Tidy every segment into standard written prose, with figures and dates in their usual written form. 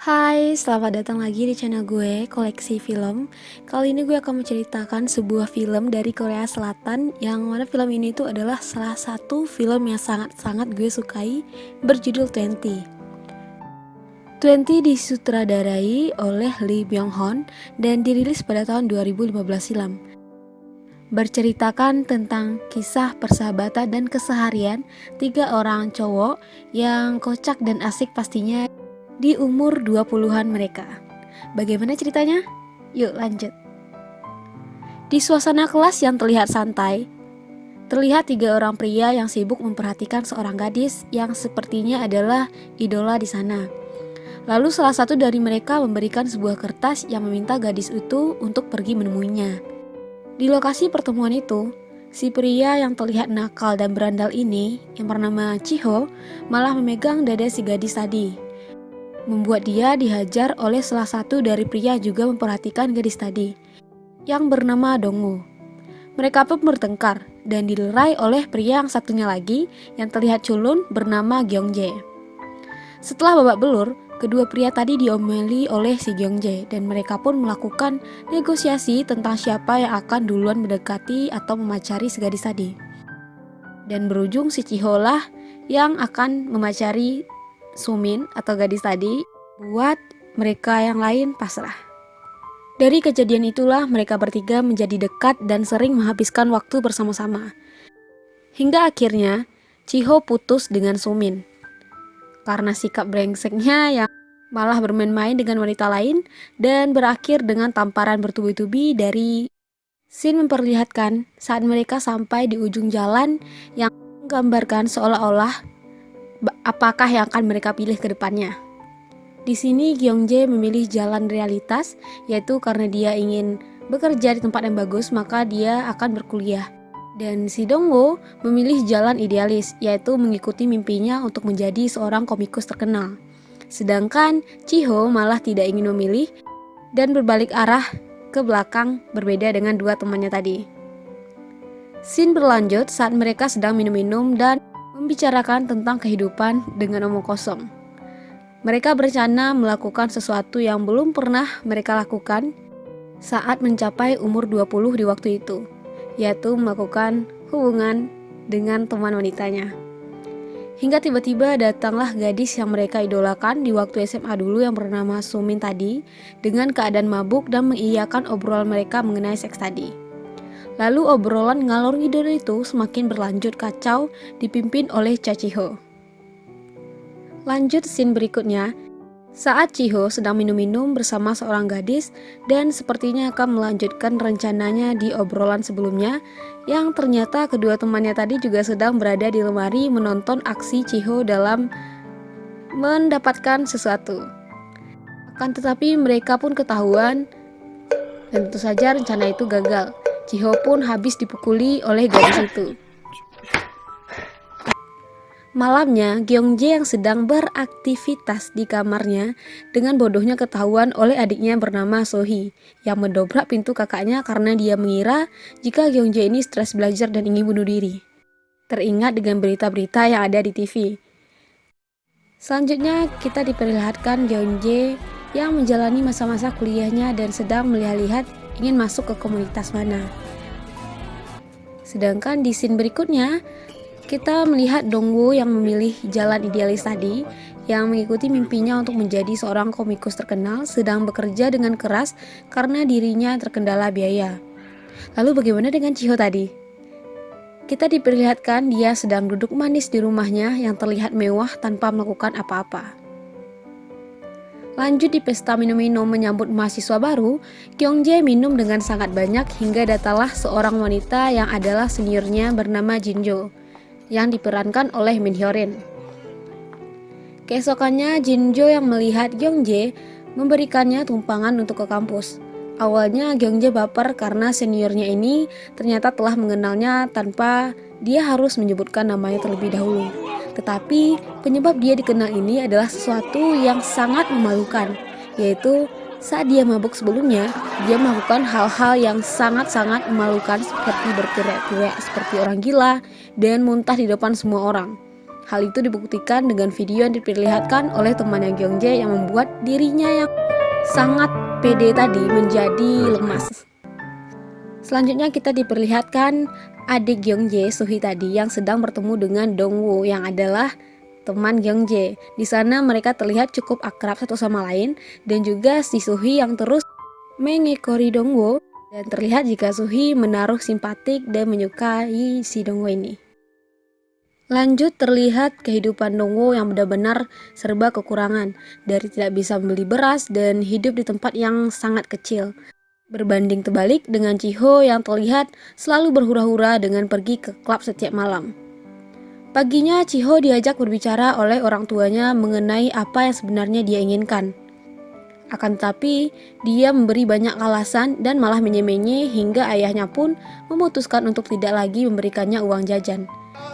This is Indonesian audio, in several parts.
Hai, selamat datang lagi di channel gue, Koleksi Film. Kali ini gue akan menceritakan sebuah film dari Korea Selatan, yang mana film ini tuh adalah salah satu film yang sangat-sangat gue sukai, berjudul 20. 20 disutradarai oleh Lee Byung-hun dan dirilis pada tahun 2015 silam. Berceritakan tentang kisah persahabatan dan keseharian tiga orang cowok yang kocak dan asik pastinya di umur 20-an mereka. Bagaimana ceritanya? Yuk lanjut. Di suasana kelas yang terlihat santai, terlihat tiga orang pria yang sibuk memperhatikan seorang gadis yang sepertinya adalah idola di sana. Lalu salah satu dari mereka memberikan sebuah kertas yang meminta gadis itu untuk pergi menemuinya. Di lokasi pertemuan itu, si pria yang terlihat nakal dan berandal ini, yang bernama Chiho, malah memegang dada si gadis tadi, membuat dia dihajar oleh salah satu dari pria juga memperhatikan gadis tadi, yang bernama Dongwoo. Mereka pun bertengkar dan dilerai oleh pria yang satunya lagi yang terlihat culun bernama Gyeongjae. Setelah babak belur, kedua pria tadi diomeli oleh si Gyeongjae dan mereka pun melakukan negosiasi tentang siapa yang akan duluan mendekati atau memacari si gadis tadi. Dan berujung si Chiho lah yang akan memacari Sumin atau gadis tadi, buat mereka yang lain pasrah. Dari kejadian itulah mereka bertiga menjadi dekat dan sering menghabiskan waktu bersama-sama. Hingga akhirnya Chiho putus dengan Sumin karena sikap brengseknya yang malah bermain-main dengan wanita lain, dan berakhir dengan tamparan bertubi-tubi dari scene memperlihatkan saat mereka sampai di ujung jalan yang menggambarkan seolah-olah apakah yang akan mereka pilih ke depannya. Di sini Gyeongjae memilih jalan realitas, yaitu karena dia ingin bekerja di tempat yang bagus maka dia akan berkuliah. Dan si Dongwoo memilih jalan idealis, yaitu mengikuti mimpinya untuk menjadi seorang komikus terkenal. Sedangkan Chiho malah tidak ingin memilih dan berbalik arah ke belakang, berbeda dengan dua temannya tadi. Scene berlanjut saat mereka sedang minum-minum dan membicarakan tentang kehidupan dengan omong kosong. Mereka berencana melakukan sesuatu yang belum pernah mereka lakukan saat mencapai umur 20 di waktu itu, yaitu melakukan hubungan dengan teman wanitanya. Hingga tiba-tiba datanglah gadis yang mereka idolakan di waktu SMA dulu yang bernama Sumin tadi, dengan keadaan mabuk dan mengiyakan obrolan mereka mengenai seks tadi. Lalu obrolan ngalor ngidul itu semakin berlanjut kacau, dipimpin oleh Chiho. Lanjut scene berikutnya, saat Chiho sedang minum-minum bersama seorang gadis dan sepertinya akan melanjutkan rencananya di obrolan sebelumnya, yang ternyata kedua temannya tadi juga sedang berada di lemari menonton aksi Chiho dalam mendapatkan sesuatu. Akan tetapi mereka pun ketahuan dan tentu saja rencana itu gagal. Chiho pun habis dipukuli oleh gadis itu. Malamnya, Gyeongjae yang sedang beraktivitas di kamarnya dengan bodohnya ketahuan oleh adiknya bernama Sohee yang mendobrak pintu kakaknya karena dia mengira jika Gyeongjae ini stres belajar dan ingin bunuh diri. Teringat dengan berita-berita yang ada di TV. Selanjutnya kita diperlihatkan Gyeongjae yang menjalani masa-masa kuliahnya dan sedang melihat-lihat ingin masuk ke komunitas mana. Sedangkan di scene berikutnya kita melihat Dongwoo yang memilih jalan idealis tadi, yang mengikuti mimpinya untuk menjadi seorang komikus terkenal, sedang bekerja dengan keras karena dirinya terkendala biaya. Lalu bagaimana dengan Chiho tadi? Kita diperlihatkan dia sedang duduk manis di rumahnya yang terlihat mewah tanpa melakukan apa-apa. Lanjut di pesta minum-minum menyambut mahasiswa baru, Gyeongjae minum dengan sangat banyak hingga datanglah seorang wanita yang adalah seniornya bernama Jinjo, yang diperankan oleh Min Hyo-rin. Keesokannya Jinjo yang melihat Gyeongjae memberikannya tumpangan untuk ke kampus. Awalnya Gyeongjae baper karena seniornya ini ternyata telah mengenalnya tanpa dia harus menyebutkan namanya terlebih dahulu. Tetapi penyebab dia dikenal ini adalah sesuatu yang sangat memalukan, yaitu saat dia mabuk sebelumnya, dia melakukan hal-hal yang sangat-sangat memalukan seperti berteriak-teriak seperti orang gila dan muntah di depan semua orang. Hal itu dibuktikan dengan video yang diperlihatkan oleh temannya Gyeongjae yang membuat dirinya yang sangat pede tadi menjadi lemas. Selanjutnya kita diperlihatkan adik Gyeongjae, Suhi tadi, yang sedang bertemu dengan Dongwoo yang adalah teman Gyeongjae. Di sana mereka terlihat cukup akrab satu sama lain, dan juga si Suhi yang terus mengekori Dongwoo, dan terlihat jika Suhi menaruh simpatik dan menyukai si Dongwoo ini. Lanjut terlihat kehidupan Dongwoo yang benar-benar serba kekurangan, dari tidak bisa membeli beras dan hidup di tempat yang sangat kecil. Berbanding terbalik dengan Chiho yang terlihat selalu berhura-hura dengan pergi ke klub setiap malam. Paginya Chiho diajak berbicara oleh orang tuanya mengenai apa yang sebenarnya dia inginkan. Akan tetapi, dia memberi banyak alasan dan malah menye-menye hingga ayahnya pun memutuskan untuk tidak lagi memberikannya uang jajan.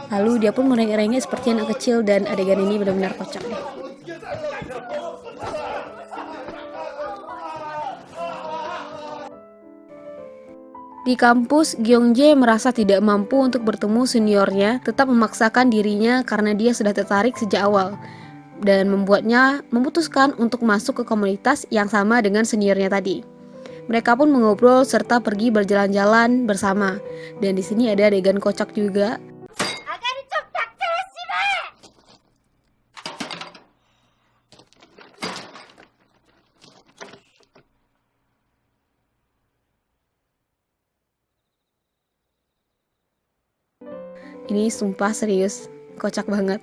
Lalu dia pun merengek-rengek seperti anak kecil, dan adegan ini benar-benar kocak deh. Di kampus, Gyeongjae merasa tidak mampu untuk bertemu seniornya, tetap memaksakan dirinya karena dia sudah tertarik sejak awal, dan membuatnya memutuskan untuk masuk ke komunitas yang sama dengan seniornya tadi. Mereka pun mengobrol serta pergi berjalan-jalan bersama, dan di sini ada adegan kocak juga. Ini sumpah serius, kocak banget.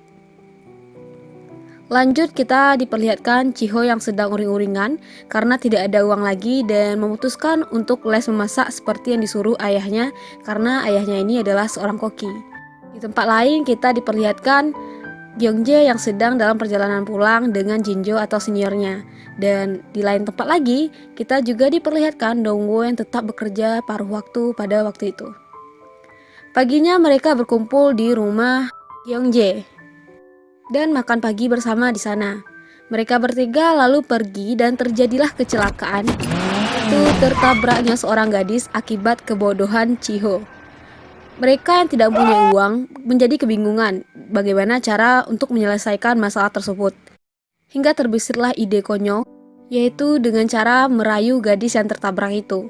Lanjut kita diperlihatkan Chiho yang sedang uring-uringan karena tidak ada uang lagi dan memutuskan untuk les memasak seperti yang disuruh ayahnya karena ayahnya ini adalah seorang koki. Di tempat lain kita diperlihatkan Gyeongjae yang sedang dalam perjalanan pulang dengan Jinjo atau seniornya. Dan di lain tempat lagi kita juga diperlihatkan Dongwoo yang tetap bekerja paruh waktu pada waktu itu. Paginya mereka berkumpul di rumah Gyeongjae dan makan pagi bersama di sana. Mereka bertiga lalu pergi dan terjadilah kecelakaan. Itu tertabraknya seorang gadis akibat kebodohan Chiho. Mereka yang tidak punya uang menjadi kebingungan bagaimana cara untuk menyelesaikan masalah tersebut. Hingga terbesarlah ide konyol, yaitu dengan cara merayu gadis yang tertabrak itu.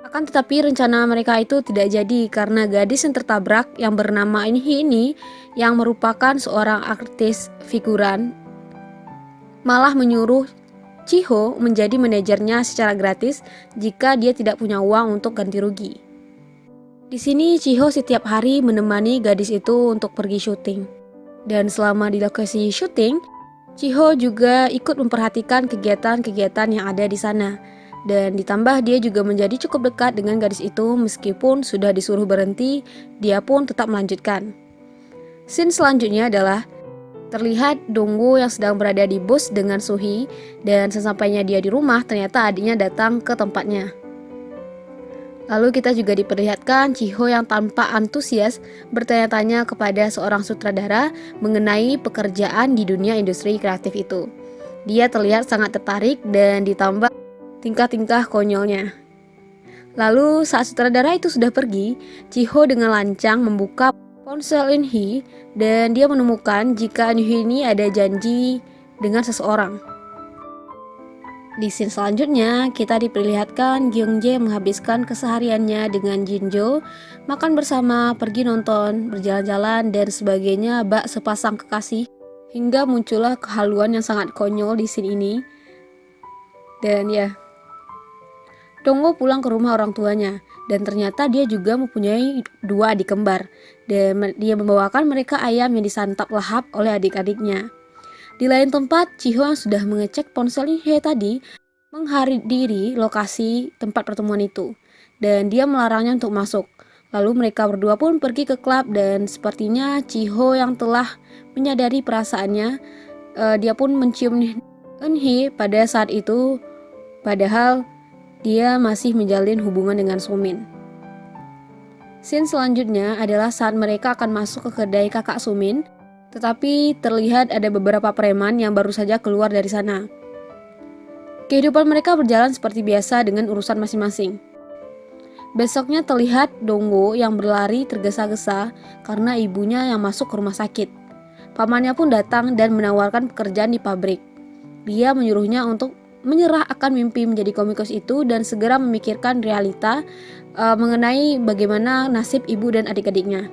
Akan tetapi rencana mereka itu tidak jadi karena gadis yang tertabrak yang bernama Inhi ini yang merupakan seorang artis figuran malah menyuruh Chiho menjadi manajernya secara gratis jika dia tidak punya uang untuk ganti rugi. Di sini Chiho setiap hari menemani gadis itu untuk pergi syuting. Dan selama di lokasi syuting, Chiho juga ikut memperhatikan kegiatan-kegiatan yang ada di sana. Dan ditambah dia juga menjadi cukup dekat dengan gadis itu meskipun sudah disuruh berhenti, dia pun tetap melanjutkan. Scene selanjutnya adalah terlihat Dongwoo yang sedang berada di bus dengan Suhi dan sesampainya dia di rumah ternyata adiknya datang ke tempatnya. Lalu kita juga diperlihatkan Chiho yang tanpa antusias bertanya-tanya kepada seorang sutradara mengenai pekerjaan di dunia industri kreatif itu. Dia terlihat sangat tertarik dan ditambah tingkah-tingkah konyolnya. Lalu saat sutradara itu sudah pergi, Chiho dengan lancang membuka ponsel Inhi dan dia menemukan jika Inhi ini ada janji dengan seseorang. Di scene selanjutnya, kita diperlihatkan Gyeongjae menghabiskan kesehariannya dengan Jinjo, makan bersama, pergi nonton, berjalan-jalan, dan sebagainya bak sepasang kekasih, hingga muncullah kehaluan yang sangat konyol di scene ini. Dan ya, Dongwoo pulang ke rumah orang tuanya, dan ternyata dia juga mempunyai 2 adik kembar, dan dia membawakan mereka ayam yang disantap lahap oleh adik-adiknya. Di lain tempat, Chiho yang sudah mengecek ponsel Inhe tadi menghadiri lokasi tempat pertemuan itu, dan dia melarangnya untuk masuk. Lalu mereka berdua pun pergi ke klub dan sepertinya Chiho yang telah menyadari perasaannya, dia pun mencium Inhe pada saat itu, padahal dia masih menjalin hubungan dengan Sumin. Scene selanjutnya adalah saat mereka akan masuk ke kedai kakak Sumin, tetapi terlihat ada beberapa preman yang baru saja keluar dari sana. Kehidupan mereka berjalan seperti biasa dengan urusan masing-masing. Besoknya terlihat Dongwoo yang berlari tergesa-gesa karena ibunya yang masuk ke rumah sakit. Pamannya pun datang dan menawarkan pekerjaan di pabrik. Dia menyuruhnya untuk menyerah akan mimpi menjadi komikus itu dan segera memikirkan realita mengenai bagaimana nasib ibu dan adik-adiknya.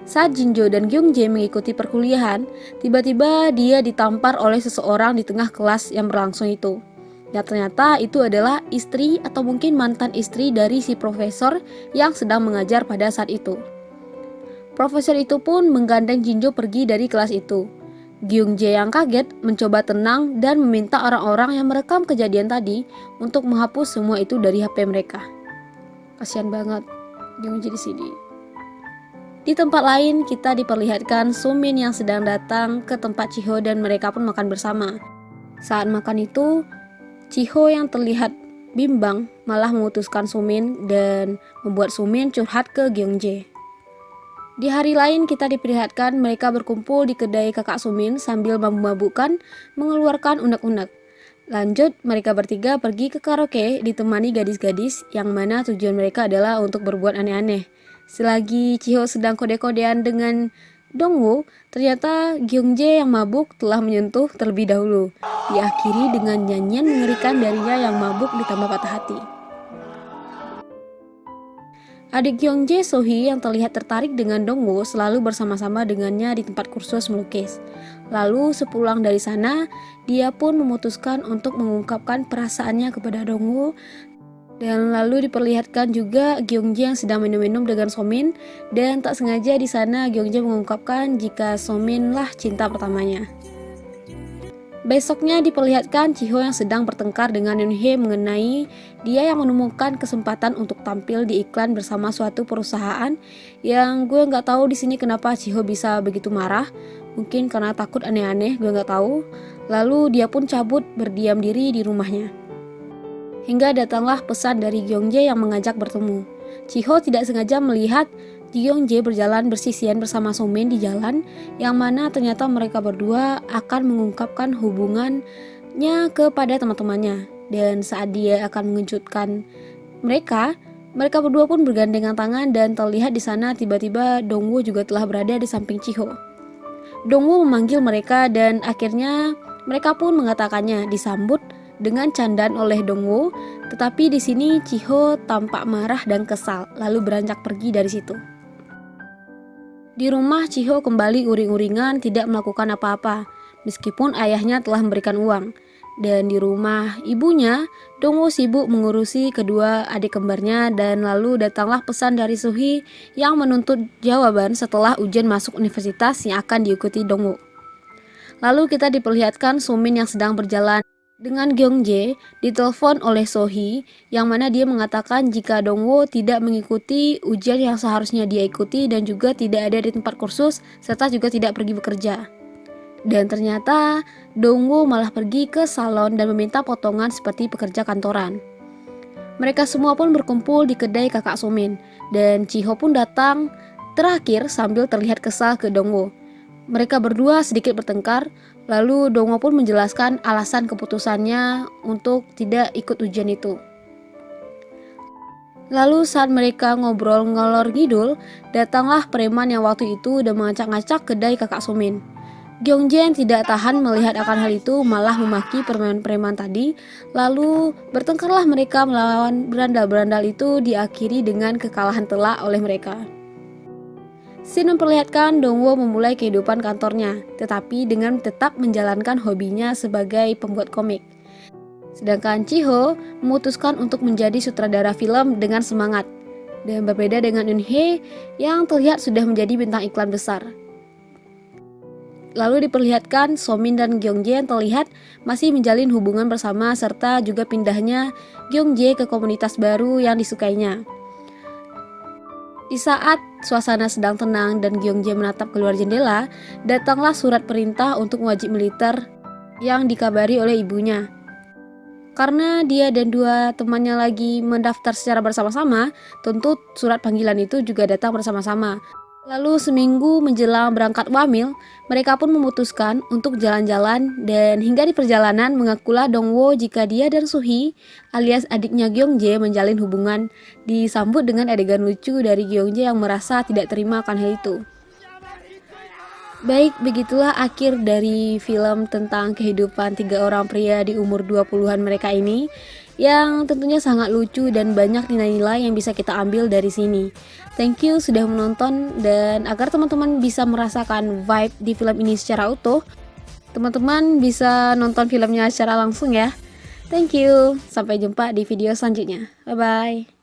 Saat Jinjo dan Gyeongjae mengikuti perkuliahan, tiba-tiba dia ditampar oleh seseorang di tengah kelas yang berlangsung itu. Dan ternyata itu adalah istri atau mungkin mantan istri dari si profesor yang sedang mengajar pada saat itu. Profesor itu pun menggandeng Jinjo pergi dari kelas itu. Gyeongjae yang kaget mencoba tenang dan meminta orang-orang yang merekam kejadian tadi untuk menghapus semua itu dari HP mereka. Kasian banget Gyeongjae di sini. Di tempat lain kita diperlihatkan Sumin yang sedang datang ke tempat Chiho dan mereka pun makan bersama. Saat makan itu, Chiho yang terlihat bimbang malah memutuskan Sumin dan membuat Sumin curhat ke Gyeongjae. Di hari lain kita diperlihatkan mereka berkumpul di kedai kakak Sumin sambil mabuk-mabukan mengeluarkan unek-unek. Lanjut, mereka bertiga pergi ke karaoke ditemani gadis-gadis yang mana tujuan mereka adalah untuk berbuat aneh-aneh. Selagi Chiho sedang kode-kodean dengan Dongwoo, ternyata Gyeongjae yang mabuk telah menyentuh terlebih dahulu. Diakhiri dengan nyanyian mengerikan darinya yang mabuk ditambah patah hati. Adik Gyeongjae, Sohee, yang terlihat tertarik dengan Dongwoo selalu bersama-sama dengannya di tempat kursus melukis. Lalu sepulang dari sana, dia pun memutuskan untuk mengungkapkan perasaannya kepada Dongwoo. Dan lalu diperlihatkan juga Gyeongjae yang sedang minum-minum dengan Somin, dan tak sengaja di sana Gyeongjae mengungkapkan jika Somin lah cinta pertamanya. Besoknya diperlihatkan Chiho yang sedang bertengkar dengan Eunhye mengenai dia yang menemukan kesempatan untuk tampil di iklan bersama suatu perusahaan yang gue nggak tahu di sini kenapa Chiho bisa begitu marah. Mungkin karena takut aneh-aneh, gue nggak tahu. Lalu dia pun cabut berdiam diri di rumahnya. Hingga datanglah pesan dari Gyeongjae yang mengajak bertemu. Chiho tidak sengaja melihat Gyeongjae berjalan bersisian bersama Somin di jalan, yang mana ternyata mereka berdua akan mengungkapkan hubungannya kepada teman-temannya. Dan saat dia akan mengejutkan mereka berdua pun bergandengan tangan dan terlihat di sana tiba-tiba Dongwoo juga telah berada di samping Chiho. Dongwoo memanggil mereka dan akhirnya mereka pun mengatakannya, disambut dengan candaan oleh Dongwoo, tetapi di sini Chiho tampak marah dan kesal lalu beranjak pergi dari situ. Di rumah Chiho kembali uring-uringan tidak melakukan apa-apa meskipun ayahnya telah memberikan uang. Dan di rumah ibunya, Dongwoo sibuk mengurusi kedua adik kembarnya dan lalu datanglah pesan dari Sohee yang menuntut jawaban setelah ujian masuk universitas yang akan diikuti Dongwoo. Lalu kita diperlihatkan Sumin yang sedang berjalan dengan Gyeongjae ditelepon oleh Sohee yang mana dia mengatakan jika Dongwoo tidak mengikuti ujian yang seharusnya dia ikuti dan juga tidak ada di tempat kursus serta juga tidak pergi bekerja. Dan ternyata Dongwoo malah pergi ke salon dan meminta potongan seperti pekerja kantoran. Mereka semua pun berkumpul di kedai kakak Sumin dan Chiho pun datang terakhir sambil terlihat kesal ke Dongwoo. Mereka berdua sedikit bertengkar, lalu Dongwoo pun menjelaskan alasan keputusannya untuk tidak ikut ujian itu. Lalu saat mereka ngobrol ngalor ngidul, datanglah preman yang waktu itu udah mengacak-ngacak kedai kakak Sumin. Gyeongjae yang tidak tahan melihat akan hal itu malah memaki preman-preman tadi, lalu bertengkarlah mereka melawan berandal-berandal itu diakhiri dengan kekalahan telak oleh mereka. Scene memperlihatkan Dongwoo memulai kehidupan kantornya, tetapi dengan tetap menjalankan hobinya sebagai pembuat komik. Sedangkan Chiho memutuskan untuk menjadi sutradara film dengan semangat, dan berbeda dengan Eunhye yang terlihat sudah menjadi bintang iklan besar. Lalu diperlihatkan Somin dan Gyeongjae yang terlihat masih menjalin hubungan bersama serta juga pindahnya Gyeongjae ke komunitas baru yang disukainya. Di saat suasana sedang tenang dan Gyeongjae menatap keluar jendela, datanglah surat perintah untuk wajib militer yang dikabari oleh ibunya. Karena dia dan dua temannya lagi mendaftar secara bersama-sama, tentu surat panggilan itu juga datang bersama-sama. Lalu seminggu menjelang berangkat wamil, mereka pun memutuskan untuk jalan-jalan dan hingga di perjalanan mengakulah Dongwoo jika dia dan Sohee alias adiknya Gyeongjae menjalin hubungan, disambut dengan adegan lucu dari Gyeongjae yang merasa tidak terima akan hal itu. Baik, begitulah akhir dari film tentang kehidupan tiga orang pria di umur 20-an mereka ini, yang tentunya sangat lucu dan banyak nilai-nilai yang bisa kita ambil dari sini. Thank you sudah menonton, dan agar teman-teman bisa merasakan vibe di film ini secara utuh, teman-teman bisa nonton filmnya secara langsung ya. Thank you, sampai jumpa di video selanjutnya. Bye-bye.